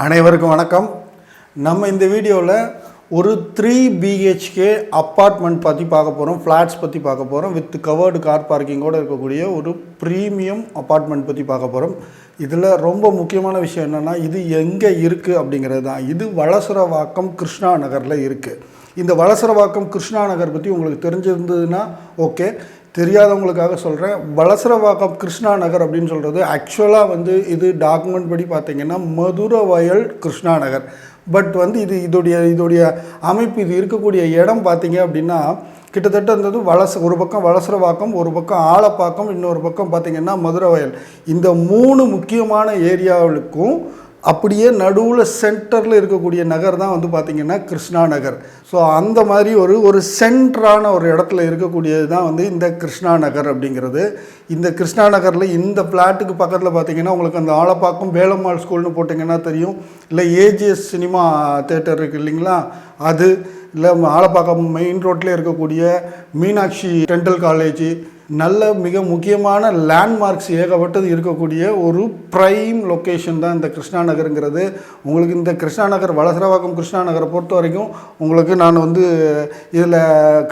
அனைவருக்கும் வணக்கம். நம்ம இந்த வீடியோவில் ஒரு 3 BHK அப்பார்ட்மெண்ட் பற்றி பார்க்க போகிறோம், ஃப்ளாட்ஸ் பற்றி பார்க்க போகிறோம். வித் கவர்டு கார் பார்க்கிங்கோடு இருக்கக்கூடிய ஒரு ப்ரீமியம் அப்பார்ட்மெண்ட் பற்றி பார்க்க போகிறோம். இதில் ரொம்ப முக்கியமான விஷயம் என்னென்னா, இது எங்கே இருக்குது அப்படிங்கிறது தான். இது வளசரவாக்கம் கிருஷ்ணா நகரில் இருக்குது. இந்த வளசரவாக்கம் கிருஷ்ணா நகர் பற்றி உங்களுக்கு தெரிஞ்சிருந்ததுன்னா ஓகே, தெரியாதவங்களுக்காக சொல்கிறேன். வளசரவாக்கம் கிருஷ்ணா நகர் அப்படின்னு சொல்கிறது ஆக்சுவலாக இது டாக்குமெண்ட் படி பார்த்திங்கன்னா மதுரவயல் கிருஷ்ணா நகர். பட் இதோடைய அமைப்பு, இது இருக்கக்கூடிய இடம் பார்த்திங்க அப்படின்னா கிட்டத்தட்ட ஒரு பக்கம் வளசரவாக்கம், ஒரு பக்கம் ஆலப்பாக்கம், இன்னொரு பக்கம் பார்த்திங்கன்னா மதுரவயல். இந்த 3 முக்கியமான ஏரியாவுக்கும் அப்படியே நடுவில் சென்டரில் இருக்கக்கூடிய நகர் தான் பார்த்திங்கன்னா கிருஷ்ணா நகர். ஸோ அந்த மாதிரி ஒரு சென்டரான ஒரு இடத்துல இருக்கக்கூடியது தான் இந்த கிருஷ்ணா நகர் அப்படிங்கிறது. இந்த கிருஷ்ணா நகரில் இந்த ஃப்ளாட்டுக்கு பக்கத்தில் பார்த்திங்கன்னா உங்களுக்கு அந்த ஆலப்பாக்கம் வேலம்மாள் ஸ்கூல்னு போட்டிங்கன்னா தெரியும், இல்லை ஏஜிஎஸ் சினிமா தேட்டர் இருக்குது இல்லைங்களா, அது இல்லை ஆலப்பாக்கம் மெயின் ரோட்டில் இருக்கக்கூடிய மீனாட்சி டென்டல் காலேஜ், நல்ல மிக முக்கியமான லேண்ட்மார்க்ஸ் ஏகப்பட்டது இருக்கக்கூடிய ஒரு ப்ரைம் லொக்கேஷன் தான் இந்த கிருஷ்ணா நகருங்கிறது. உங்களுக்கு இந்த கிருஷ்ணா நகர், வளசரவாக்கம் கிருஷ்ணா நகரை பொறுத்த வரைக்கும் உங்களுக்கு நான் இதில்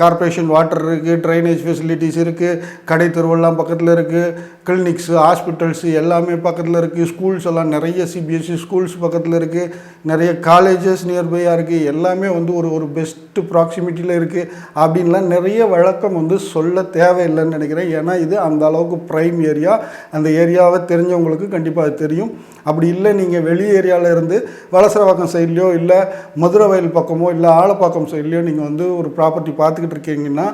கார்ப்பரேஷன் வாட்டர் இருக்குது, ட்ரைனேஜ் ஃபெசிலிட்டிஸ் இருக்குது, கடை தெருவெல்லாம் பக்கத்தில் இருக்குது, கிளினிக்ஸு, ஹாஸ்பிட்டல்ஸு எல்லாமே பக்கத்தில் இருக்குது, ஸ்கூல்ஸ் எல்லாம் நிறைய சிபிஎஸ்சி ஸ்கூல்ஸ் பக்கத்தில் இருக்குது, நிறைய காலேஜஸ் நியர்பையாக இருக்குது, எல்லாமே ஒரு பெஸ்ட்டு ப்ராக்சிமிட்டியில் இருக்குது அப்படின்லாம் நிறைய வழக்கம் சொல்ல தேவையில்லைன்னு நினைக்கிறேன். ஏன்னா இது அந்த அளவுக்கு ப்ரைம் ஏரியா. அந்த ஏரியாவை தெரிஞ்சவங்களுக்கு கண்டிப்பாக அது தெரியும். அப்படி இல்லை நீங்கள் வெளி ஏரியாவில் இருந்து வளசரவாக்கம் சைட்லையோ இல்லை மதுரவயல் பக்கமோ இல்லை ஆலப்பாக்கம் சைட்லையோ நீங்கள் ஒரு ப்ராப்பர்ட்டி பார்த்துக்கிட்டு இருக்கீங்கன்னா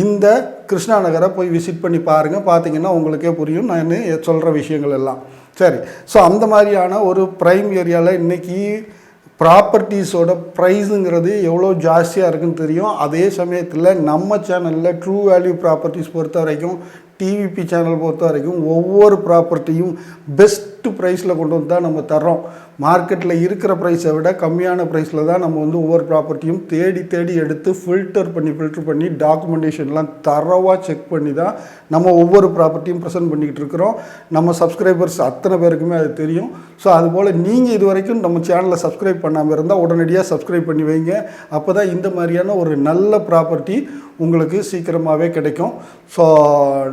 இந்த கிருஷ்ணா நகரை போய் விசிட் பண்ணி பாருங்கள். பார்த்தீங்கன்னா உங்களுக்கே புரியும் நான் சொல்கிற விஷயங்கள் எல்லாம். சரி, ஸோ அந்த மாதிரியான ஒரு ப்ரைம் ஏரியாவில் இன்றைக்கி ப்ராப்பர்ட்டிஸோட ப்ரைஸுங்கிறது எவ்வளோ ஜாஸ்தியாக இருக்குதுன்னு தெரியும். அதே சமயத்தில் நம்ம சேனலில் ட்ரூ வேல்யூ ப்ராப்பர்ட்டிஸ் பொறுத்த வரைக்கும், டிவிபி சேனல் பொறுத்த வரைக்கும் ஒவ்வொரு ப்ராப்பர்ட்டியும் பெஸ்ட்டு ப்ரைஸில் கொண்டு வந்து தான் நம்ம தர்றோம். மார்க்கெட்டில் இருக்கிற ப்ரைஸை விட கம்மியான ப்ரைஸில் தான் நம்ம ஒவ்வொரு ப்ராப்பர்ட்டியும் தேடி எடுத்து ஃபில்டர் பண்ணி டாக்குமெண்டேஷன்லாம் தரவாக செக் பண்ணி தான் நம்ம ஒவ்வொரு ப்ராப்பர்ட்டியும் ப்ரெசென்ட் பண்ணிக்கிட்டு இருக்கிறோம். நம்ம சப்ஸ்கிரைபர்ஸ் அத்தனை பேருக்குமே அது தெரியும். ஸோ அதுபோல் நீங்கள் இது வரைக்கும் நம்ம சேனலை சப்ஸ்கிரைப் பண்ணாமல் இருந்தால் உடனடியாக சப்ஸ்கிரைப் பண்ணி வைங்க. அப்போ தான் இந்த மாதிரியான ஒரு நல்ல ப்ராப்பர்ட்டி உங்களுக்கு சீக்கிரமாகவே கிடைக்கும். ஸோ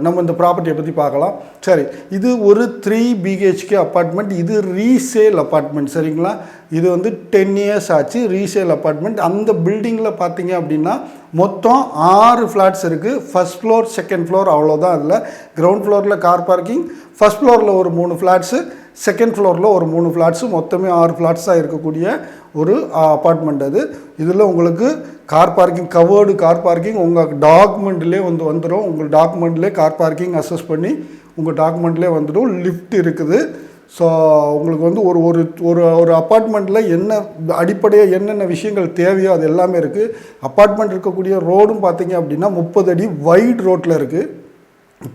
நம்ம இந்த ப்ராப்பர்ட்டியை பற்றி பார்க்கலாம். சரி, இது ஒரு 3 BHK அப்பார்ட்மெண்ட். இது ரீசேல் அப்பார்ட்மெண்ட், சரிங்களா. இது 10 இயர்ஸ் ஆச்சு ரீசேல் அப்பார்ட்மெண்ட். அந்த பில்டிங்கில் பார்த்தீங்க அப்படின்னா மொத்தம் 6 ஃப்ளாட்ஸ் இருக்குது. ஃபஸ்ட் ஃப்ளோர், செகண்ட் ஃப்ளோர், அவ்வளோதான். அதில் கிரவுண்ட் ஃப்ளோரில் கார் பார்க்கிங், ஃபஸ்ட் ஃப்ளோரில் ஒரு 3 ஃப்ளாட்ஸு, செகண்ட் ஃப்ளோரில் ஒரு 3 ஃப்ளாட்ஸு, மொத்தமே 6 ஃப்ளாட்ஸாக இருக்கக்கூடிய ஒரு அப்பார்ட்மெண்ட் அது. இதில் உங்களுக்கு car parking, covered car parking உங்கள் டாக்குமெண்ட்லேயே வந்துடும். உங்கள் டாக்குமெண்ட்லேயே கார் பார்க்கிங் அசஸ் பண்ணி உங்கள் டாக்குமெண்ட்லேயே வந்துடும். லிஃப்ட் இருக்குது. ஸோ உங்களுக்கு ஒரு அப்பார்ட்மெண்ட்டில் அடிப்படையாக என்னென்ன விஷயங்கள் தேவையோ அது எல்லாமே இருக்குது. அப்பார்ட்மெண்ட் இருக்கக்கூடிய ரோடும் பார்த்தீங்க அப்படின்னா 30 அடி வைட் ரோட்டில் இருக்குது.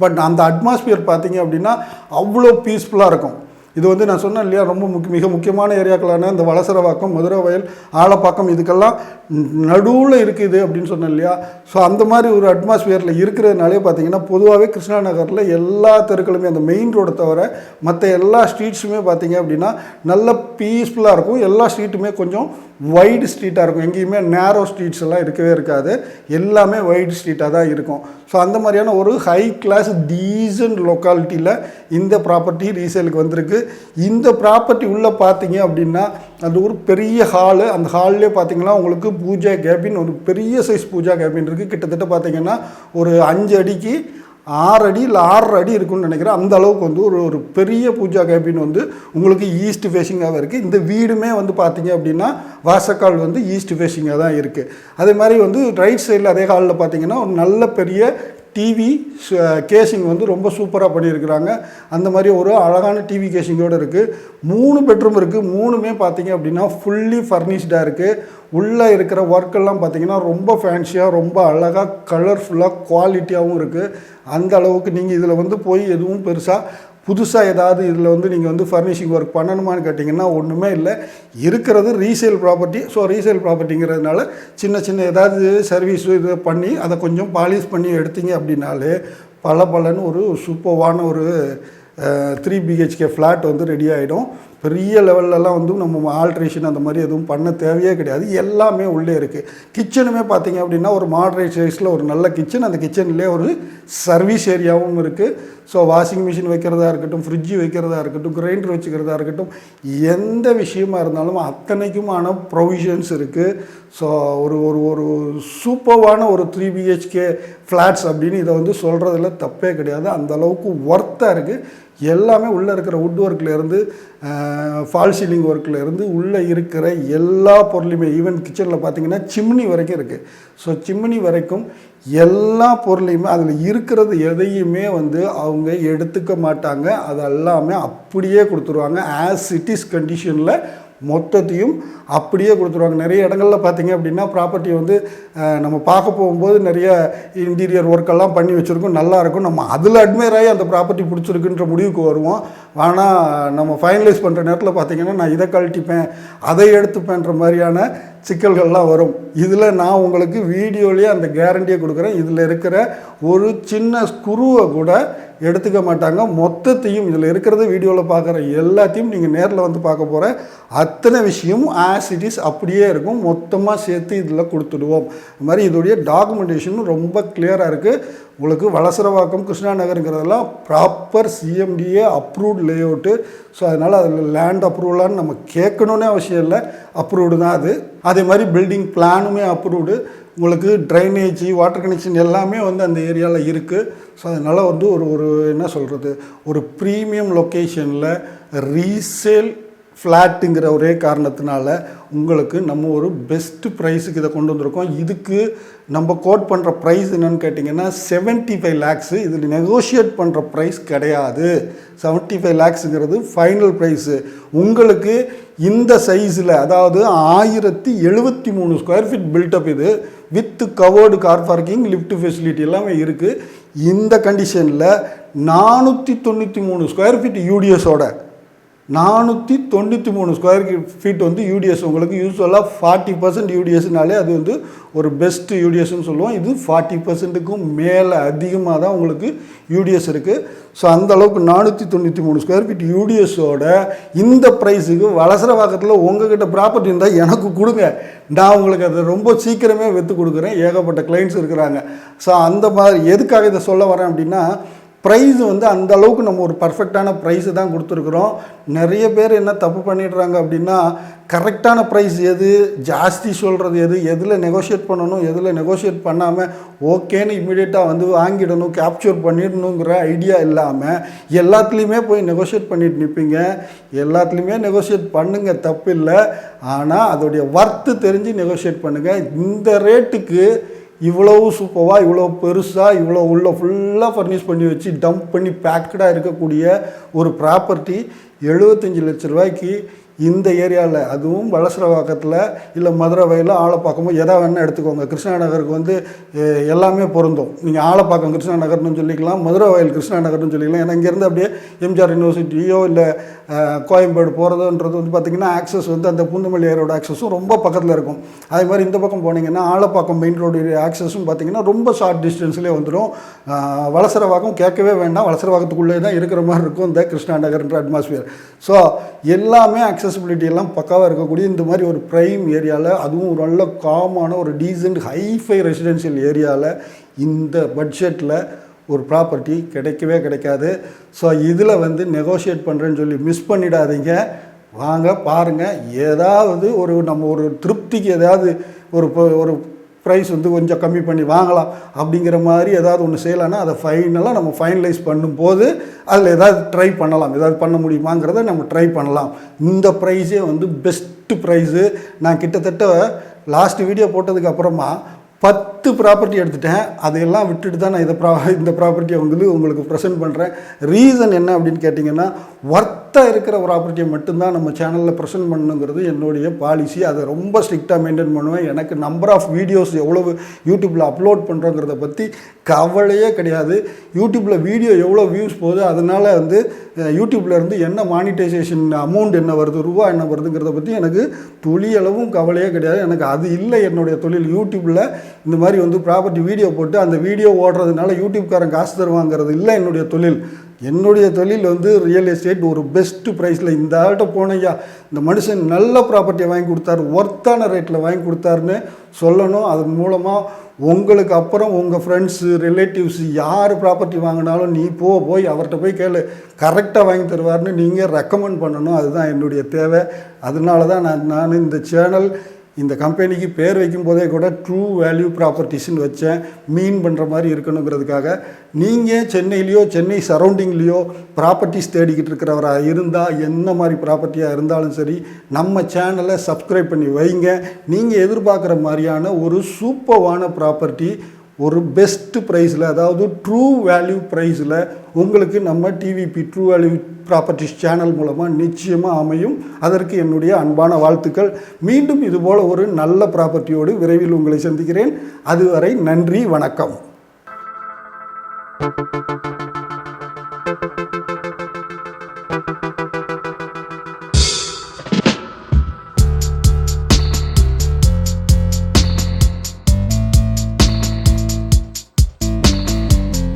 பட் அந்த அட்மாஸ்பியர் பார்த்தீங்க அப்படின்னா அவ்வளோ பீஸ்ஃபுல்லாக இருக்கும். இது நான் சொன்னேன் இல்லையா, ரொம்ப மிக முக்கியமான ஏரியாக்களான இந்த வளசரவாக்கம், மதுரவயல், ஆலப்பாக்கம் இதுக்கெல்லாம் நடுவில் இருக்குது அப்படின்னு சொன்னேன் இல்லையா. ஸோ அந்த மாதிரி ஒரு அட்மாஸ்பியரில் இருக்கிறதுனாலே பார்த்தீங்கன்னா பொதுவாகவே கிருஷ்ணா நகரில் எல்லா தெருக்களுமே, அந்த மெயின் ரோடை தவிர மற்ற எல்லா ஸ்ட்ரீட்ஸுமே பார்த்தீங்க அப்படின்னா நல்ல பீஸ்ஃபுல்லாக இருக்கும். எல்லா ஸ்ட்ரீட்டுமே கொஞ்சம் வைடு ஸ்ட்ரீட்டாக இருக்கும். எங்கேயுமே நேரோ ஸ்ட்ரீட்ஸ் எல்லாம் இருக்கவே இருக்காது. எல்லாமே வைடு ஸ்ட்ரீட்டாக தான் இருக்கும். ஸோ அந்த மாதிரியான ஒரு ஹை கிளாஸ் டீசன்ட் லொக்காலிட்டியில் இந்த ப்ராப்பர்ட்டி ரீசேலுக்கு வந்திருக்கு. இந்த ப்ராப்பர்ட்டி உள்ளே பார்த்தீங்க அப்படின்னா அது ஒரு பெரிய ஹாலு. அந்த ஹால்லே பார்த்தீங்கன்னா உங்களுக்கு பூஜா கேபின், ஒரு பெரிய சைஸ் பூஜா கேபின் இருக்குது. கிட்டத்தட்ட பார்த்தீங்கன்னா ஒரு 5 அடிக்கு 6 அடி இல்லை 6.5 அடி இருக்குன்னு நினைக்கிறேன். அந்த அளவுக்கு ஒரு பெரிய பூஜா கேபின் உங்களுக்கு ஈஸ்ட் ஃபேஸிங்காக இருக்குது. இந்த வீடுமே பார்த்தீங்க அப்படின்னா வாசக்கால் ஈஸ்ட் ஃபேஸிங்காக தான் இருக்குது. அதே மாதிரி ரைட் சைடில் அதே ஹாலில் பார்த்தீங்கன்னா ஒரு நல்ல பெரிய டிவி கேசிங் ரொம்ப சூப்பராக பண்ணியிருக்கிறாங்க. அந்த மாதிரி ஒரு அழகான டிவி கேசிங்கோடு இருக்குது. 3 பெட்ரூம் இருக்குது. 3மே பார்த்தீங்க அப்படின்னா ஃபுல்லி ஃபர்னிஷ்டாக இருக்குது. உள்ளே இருக்கிற ஒர்க்கெல்லாம் பார்த்தீங்கன்னா ரொம்ப ஃபேன்சியாக, ரொம்ப அழகாக, கலர்ஃபுல்லாக, குவாலிட்டியாகவும் இருக்குது. அந்த அளவுக்கு நீங்கள் இதில் போய் எதுவும் பெருசாக புதுசாக ஏதாவது இதில் நீங்கள் ஃபர்னிஷிங் ஒர்க் பண்ணணுமான்னு கேட்டிங்கன்னா ஒன்றுமே இல்லை. இருக்கிறது ரீசேல் ப்ராப்பர்ட்டி. ஸோ ரீசேல் ப்ராப்பர்ட்டிங்கிறதுனால சின்ன ஏதாவது சர்வீஸு இது பண்ணி அதை கொஞ்சம் பாலிஷ் பண்ணி எடுத்தீங்க அப்படின்னாலே பலன்னு ஒரு சூப்பர்வான ஒரு 3 BHK ஃப்ளாட் ரெடி ஆகிடும். பெரிய லெவல்லலாம் வந்து நம்ம ஆல்ட்ரேஷன் அந்த மாதிரி எதுவும் பண்ண தேவையே கிடையாது. எல்லாமே உள்ளே இருக்குது. கிச்சனுமே பார்த்தீங்க அப்படின்னா ஒரு மாடரேட் சைஸில் ஒரு நல்ல கிச்சன். அந்த கிச்சன்லேயே ஒரு சர்வீஸ் ஏரியாவும் இருக்குது. ஸோ வாஷிங் மிஷின் வைக்கிறதா இருக்கட்டும், ஃப்ரிட்ஜு வைக்கிறதா இருக்கட்டும், கிரைண்டர் வச்சுக்கிறதா இருக்கட்டும், எந்த விஷயமா இருந்தாலும் அத்தனைக்குமான ப்ரொவிஷன்ஸ் இருக்குது. ஸோ ஒரு ஒரு ஒரு சூப்பர்வான ஒரு 3 BHK ஃப்ளாட்ஸ் அப்படின்னு இதை வந்து சொல்கிறதுல தப்பே கிடையாது. அந்தளவுக்கு ஒர்த்தாக இருக்குது. எல்லாமே உள்ளே இருக்கிற வுட் ஒர்க்லேருந்து ஃபால் சீலிங் ஒர்க்லேருந்து உள்ளே இருக்கிற எல்லா பொருளையுமே, ஈவன் கிச்சனில் பார்த்தீங்கன்னா சிம்னி வரைக்கும் இருக்குது. ஸோ சிம்னி வரைக்கும் எல்லா பொருளையுமே அதில் இருக்கிறது எதையுமே வந்து அவங்க எடுத்துக்க மாட்டாங்க. அது எல்லாமே அப்படியே கொடுத்துருவாங்க. ஆஸ் இட் இஸ் கண்டிஷனில் மொத்தத்தையும் அப்படியே கொடுத்துருவாங்க. நிறைய இடங்களில் பார்த்தீங்க அப்படின்னா ப்ராப்பர்ட்டி வந்து நம்ம பார்க்க போகும்போது நிறைய இன்டீரியர் ஒர்க்கெல்லாம் பண்ணி வச்சுருக்கோம், நல்லாயிருக்கும். நம்ம அதில் அட்மையர் ஆகி அந்த ப்ராப்பர்ட்டி பிடிச்சிருக்குன்ற முடிவுக்கு வருவோம். ஆனால் நம்ம ஃபைனலைஸ் பண்ணுற நேரத்தில் பார்த்தீங்கன்னா நான் இதை கழட்டிப்பேன், அதை எடுத்துப்பேன்ற மாதிரியான சிக்கல்கள்லாம் வரும். இதில் நான் உங்களுக்கு வீடியோலேயே அந்த கேரண்டியை கொடுக்குறேன். இதில் இருக்கிற ஒரு சின்ன ஸ்க்ரூவை கூட எடுத்துக்க மாட்டாங்க. மொத்தத்தையும் இதில் இருக்கிறத வீடியோவில் பார்க்குற எல்லாத்தையும் நீங்கள் நேரில் வந்து பார்க்க போகிற அத்தனை விஷயமும் ஆஸ் இட் இஸ் அப்படியே இருக்கும். மொத்தமாக சேர்த்து இதில் கொடுத்துடுவோம். இது மாதிரி இதோடைய டாக்குமெண்டேஷனும் ரொம்ப கிளியராக இருக்குது. உங்களுக்கு வளசரவாக்கம் கிருஷ்ணா நகருங்கிறதெல்லாம் proper CMDA approved layout. So அதனால் அதில் லேண்ட் அப்ரூவலான்னு நம்ம கேட்கணுன்னே அவசியம் இல்லை, அப்ரூவ்டு தான் அது. அதே மாதிரி பில்டிங் பிளானுமே அப்ரூவ்டு. உங்களுக்கு ட்ரைனேஜ், வாட்டர் கனெக்ஷன் எல்லாமே வந்து அந்த ஏரியாவில் இருக்குது. ஸோ அதனால் வந்து ஒரு என்ன சொல்கிறது, ஒரு ப்ரீமியம் லொக்கேஷனில் ரீசேல் ஃப்ளாட்டுங்கிற ஒரே காரணத்தினால உங்களுக்கு நம்ம ஒரு பெஸ்ட்டு ப்ரைஸுக்கு இதை கொண்டு வந்திருக்கோம். இதுக்கு நம்ம கோட் பண்ணுற ப்ரைஸ் என்னென்னு கேட்டிங்கன்னா 75 lakhs. இதில் நெகோஷியேட் பண்ணுற ப்ரைஸ் கிடையாது. 75 lakhsங்கிறது ஃபைனல் ப்ரைஸு. உங்களுக்கு இந்த சைஸில், அதாவது 1073 ஸ்கொயர் ஃபீட் பில்டப், இது with covered car parking, lift facility எல்லாமே இருக்குது. இந்த கண்டிஷனில் 493 ஸ்கொயர் ஃபீட் யூடிஎஸோட 493 ஸ்கொயர் ஃபீட் வந்து யூடிஎஸ். உங்களுக்கு யூஸ்வலாக 40% யூடிஎஸ்னாலே அது வந்து ஒரு பெஸ்ட் யூடிஎஸ்ன்னு சொல்லுவோம். இது 40%க்கும் மேலே அதிகமாக தான் உங்களுக்கு யூடிஎஸ் இருக்குது. ஸோ அந்தளவுக்கு 493 ஸ்கொயர் ஃபீட் யூடிஎஸோட இந்த ப்ரைஸுக்கு வளசரவாக்கத்தில் உங்ககிட்ட ப்ராப்பர்ட்டி இருந்தால் எனக்கு கொடுங்க, நான் உங்களுக்கு அதை ரொம்ப சீக்கிரமே விற்று கொடுக்குறேன். ஏகப்பட்ட கிளைண்ட்ஸ் இருக்கிறாங்க. ஸோ அந்த மாதிரி எதுக்காக இதை சொல்ல வரேன் அப்படின்னா, ப்ரைஸ் வந்து அந்த அளவுக்கு நம்ம ஒரு பர்ஃபெக்டான ப்ரைஸு தான் கொடுத்துருக்குறோம். நிறைய பேர் என்ன தப்பு பண்ணிடுறாங்க அப்படின்னா, கரெக்டான ப்ரைஸ் எது, ஜாஸ்தி சொல்கிறது எது, எதில் நெகோஷியேட் பண்ணணும், எதில் நெகோஷியேட் பண்ணாமல் ஓகேன்னு இமீடியட்டாக வந்து வாங்கிடணும், கேப்சர் பண்ணிடணுங்கிற ஐடியா இல்லாமல் எல்லாத்துலேயுமே போய் நெகோஷியேட் பண்ணிட்டு நிற்பீங்க. எல்லாத்துலேயுமே நெகோஷியேட் பண்ணுங்கள், தப்பு இல்லை. ஆனால் அதோடைய ஒர்த்து தெரிஞ்சு நெகோஷியேட் பண்ணுங்கள். இந்த ரேட்டுக்கு இவ்வளவு சூப்பராக, இவ்வளோ பெருசாக, இவ்வளோ உள்ள ஃபுல்லாக ஃபர்னிஷ் பண்ணி வச்சு டம்ப் பண்ணி பேக்கடாக இருக்கக்கூடிய ஒரு ப்ராப்பர்ட்டி 75 லட்ச ரூபாய்க்கு இந்த ஏரியாவில், அதுவும் வளசரவாக்கத்தில் இல்லை மதுரை வயலில் ஆலப்பாக்கமோ எதா வேணால் எடுத்துக்கோங்க. கிருஷ்ணா நகருக்கு வந்து எல்லாமே பொருந்தும். நீங்கள் ஆலப்பாக்கம் கிருஷ்ணா நகர்னு சொல்லிக்கலாம், மதுரை வயல் கிருஷ்ணா நகர்னு சொல்லிக்கலாம். ஏன்னா இங்கேருந்து அப்படியே எம்ஜிஆர் யூனிவர்சிட்டியோ இல்லை கோயம்பேடு போகிறதுன்றது வந்து பார்த்திங்கன்னா ஆக்சஸ் வந்து அந்த பூந்தமல்லி ஏரோட ஆக்சஸும் ரொம்ப பக்கத்தில் இருக்கும். அதே மாதிரி இந்த பக்கம் போனீங்கன்னா ஆலப்பாக்கம் மெயின் ரோடு ஆக்சஸும் பார்த்திங்கன்னா ரொம்ப ஷார்ட் டிஸ்டன்ஸ்லேயே வந்துடும். வளசரவாக்கம் கேட்கவே வேண்டாம், வளசரவாக்கத்துக்குள்ளே தான் இருக்கிற மாதிரி இருக்கும் இந்த கிருஷ்ணா நகர்ன்ற அட்மாஸ்பியர். ஸோ எல்லாமே அக்சசிபிலிட்டி எல்லாம் பக்காவாக இருக்கக்கூடிய இந்த மாதிரி ஒரு ப்ரைம் ஏரியாவில், அதுவும் ஒரு நல்ல காமான ஒரு டீசென்ட் ஹைஃபை ரெசிடென்ஷியல் ஏரியாவில் இந்த பட்ஜெட்டில் ஒரு ப்ராப்பர்ட்டி கிடைக்கவே கிடைக்காது. ஸோ இதில் வந்து நெகோஷியேட் பண்ணுறேன்னு சொல்லி மிஸ் பண்ணிடாதீங்க. வாங்க பாருங்கள், ஏதாவது ஒரு நம்ம ஒரு திருப்திக்கு ஏதாவது ஒரு ப்ரைஸ் வந்து கொஞ்சம் கம்மி பண்ணி வாங்கலாம் அப்படிங்கிற மாதிரி ஏதாவது ஒன்று செய்யலான்னா அதை ஃபைனலாக நம்ம ஃபைனலைஸ் பண்ணும்போது அதில் ஏதாவது ட்ரை பண்ணலாம், ஏதாவது பண்ண முடியுமாங்கிறத நம்ம ட்ரை பண்ணலாம். இந்த ப்ரைஸே வந்து பெஸ்ட்டு ப்ரைஸு. நான் கிட்டத்தட்ட லாஸ்ட் வீடியோ போட்டதுக்கு அப்புறமா 10 ப்ராப்பர்ட்டி எடுத்துட்டேன். அதையெல்லாம் விட்டுட்டு தான் நான் இந்த ப்ராப்பர்ட்டியை உங்களுக்கு ப்ரெசென்ட் பண்ணுறேன். ரீசன் என்ன அப்படின்னு கேட்டிங்கன்னா, ஒர்த்தாக இருக்கிற ப்ராப்பர்ட்டியை மட்டும்தான் நம்ம சேனலில் ப்ரெசென்ட் பண்ணணுங்கிறது என்னுடைய பாலிசி. அதை ரொம்ப ஸ்ட்ரிக்டாக மெயின்டைன் பண்ணுவேன். எனக்கு நம்பர் ஆஃப் வீடியோஸ் எவ்வளவு யூடியூப்பில் அப்லோட் பண்ணுறோங்கிறத பற்றி கவலையே கிடையாது. யூடியூப்பில் வீடியோ எவ்வளோ வியூஸ் போகுது, அதனால் வந்து யூடியூப்லேருந்து என்ன மானிட்டைசேஷன் அமௌண்ட் என்ன வருது, ரூபா என்ன வருதுங்கிறத பற்றி எனக்கு துளியளவும் கவலையே கிடையாது. எனக்கு அது இல்லை என்னுடைய தொழில். யூடியூப்பில் இந்த மாதிரி வந்து ப்ராப்பர்ட்டி வீடியோ போட்டு அந்த வீடியோ ஓடுறதுனால யூடியூப்காரன் காசு தருவாங்கிறது இல்லை என்னுடைய தொழில். என்னுடைய தொழில் வந்து ரியல் எஸ்டேட். ஒரு பெஸ்ட்டு ப்ரைஸில் இந்த ஆள்கிட்ட போனையா, இந்த மனுஷன் நல்ல ப்ராப்பர்ட்டியை வாங்கி கொடுத்தாரு, ஒர்த்தான ரேட்டில் வாங்கி கொடுத்தாருன்னு சொல்லணும். அதன் மூலமாக உங்களுக்கு அப்புறம் உங்கள் ஃப்ரெண்ட்ஸு ரிலேட்டிவ்ஸ் யார் ப்ராப்பர்ட்டி வாங்கினாலும் நீ போய் அவர்கிட்ட போய் கேளு, கரெக்டாக வாங்கி தருவார்னு நீங்கள் ரெக்கமெண்ட் பண்ணணும். அதுதான் என்னுடைய தேவை. அதனால தான் நான் இந்த சேனல், இந்த கம்பெனிக்கு பேர் வைக்கும் போதே கூட ட்ரூ வேல்யூ ப்ராப்பர்ட்டிஸ்ன்னு வச்சேன். மீன் பண்ணுற மாதிரி இருக்கணுங்கிறதுக்காக. நீங்கள் சென்னையிலையோ சென்னை சரௌண்டிங்லேயோ ப்ராப்பர்ட்டிஸ் தேடிக்கிட்டு இருக்கிறவராக இருந்தால், என்ன மாதிரி ப்ராப்பர்ட்டியாக இருந்தாலும் சரி, நம்ம சேனலை சப்ஸ்கிரைப் பண்ணி வைங்க. நீங்கள் எதிர்பார்க்குற மாதிரியான ஒரு சூப்பர்வான ப்ராப்பர்ட்டி ஒரு பெஸ்ட்டு ப்ரைஸில், அதாவது ட்ரூ வேல்யூ ப்ரைஸில் உங்களுக்கு நம்ம TVP true value properties channel மூலமாக நிச்சயமாக அமையும். அதற்கு என்னுடைய அன்பான வாழ்த்துக்கள். மீண்டும் இதுபோல் ஒரு நல்ல ப்ராப்பர்ட்டியோடு விரைவில் உங்களை சந்திக்கிறேன். அதுவரை நன்றி, வணக்கம்.